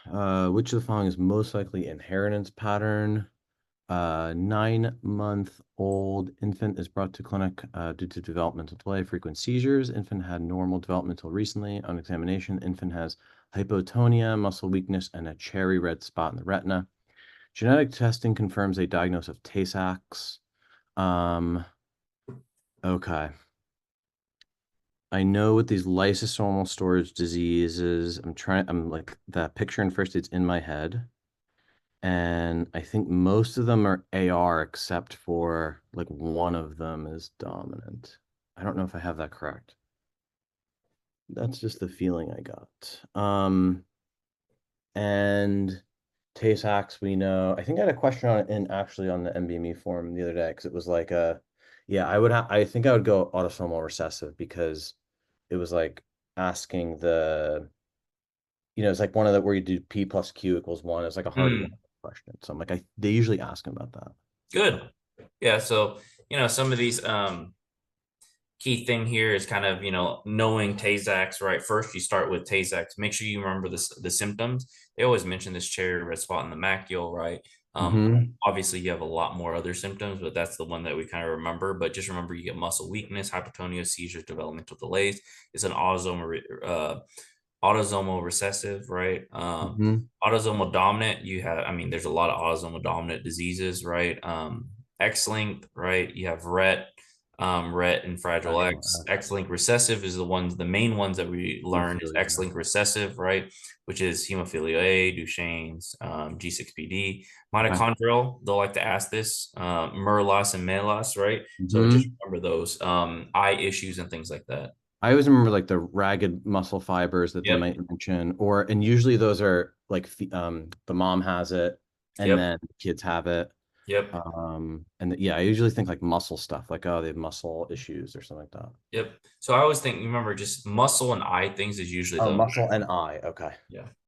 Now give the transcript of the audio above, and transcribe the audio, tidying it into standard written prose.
right. Which of the following is most likely inheritance pattern? 9-month-old infant is brought to clinic due to developmental delay, frequent seizures. Infant had normal development until recently. On examination, infant has hypotonia, muscle weakness, and a cherry red spot in the retina. Genetic testing confirms a diagnosis of Tay-Sachs. Okay. I know with these lysosomal storage diseases, I'm like, the picture in first, it's in my head. And I think most of them are AR except for like one of them is dominant. I don't know if I have that correct. That's just the feeling I got. And Tay-Sachs, we know. I think I had a question on it in actually on the MBME forum the other day because it was like yeah, I think I would go autosomal recessive because it was like asking it's like one of the where you do P plus Q equals one. It's like a hard one Hmm. question. So I'm like, they usually ask him about that. Good. Yeah. So, some of these key thing here is kind of, knowing Tay-Sachs, right? First, you start with Tay-Sachs. Make sure you remember the symptoms. They always mention this cherry red spot in the macule, right? Mm-hmm. Obviously, you have a lot more other symptoms, but that's the one that we kind of remember. But just remember, you get muscle weakness, hypotonia, seizures, developmental delays. It's an autosomal recessive, right? Mm-hmm. Autosomal dominant, there's a lot of autosomal dominant diseases, right? X-linked, right? You have Rett and Fragile Fragile X. X. X-linked recessive is the main ones that we learn is Hemophilia. X-linked recessive, right? Which is hemophilia A, Duchenne's, G6PD. Okay. Mitochondrial, they'll like to ask this, MERLAS and MELAS, right? So just Mm-hmm. remember those eye issues and things like that. I always remember like the ragged muscle fibers that they Yep. might mention, and usually those are like the mom has it, and Yep. then the kids have it. Yep. Yeah, I usually think like muscle stuff, like oh, they have muscle issues or something like that. Yep. So I always think, remember, just muscle and eye things is usually Oh, the muscle and eye. Okay. yeah.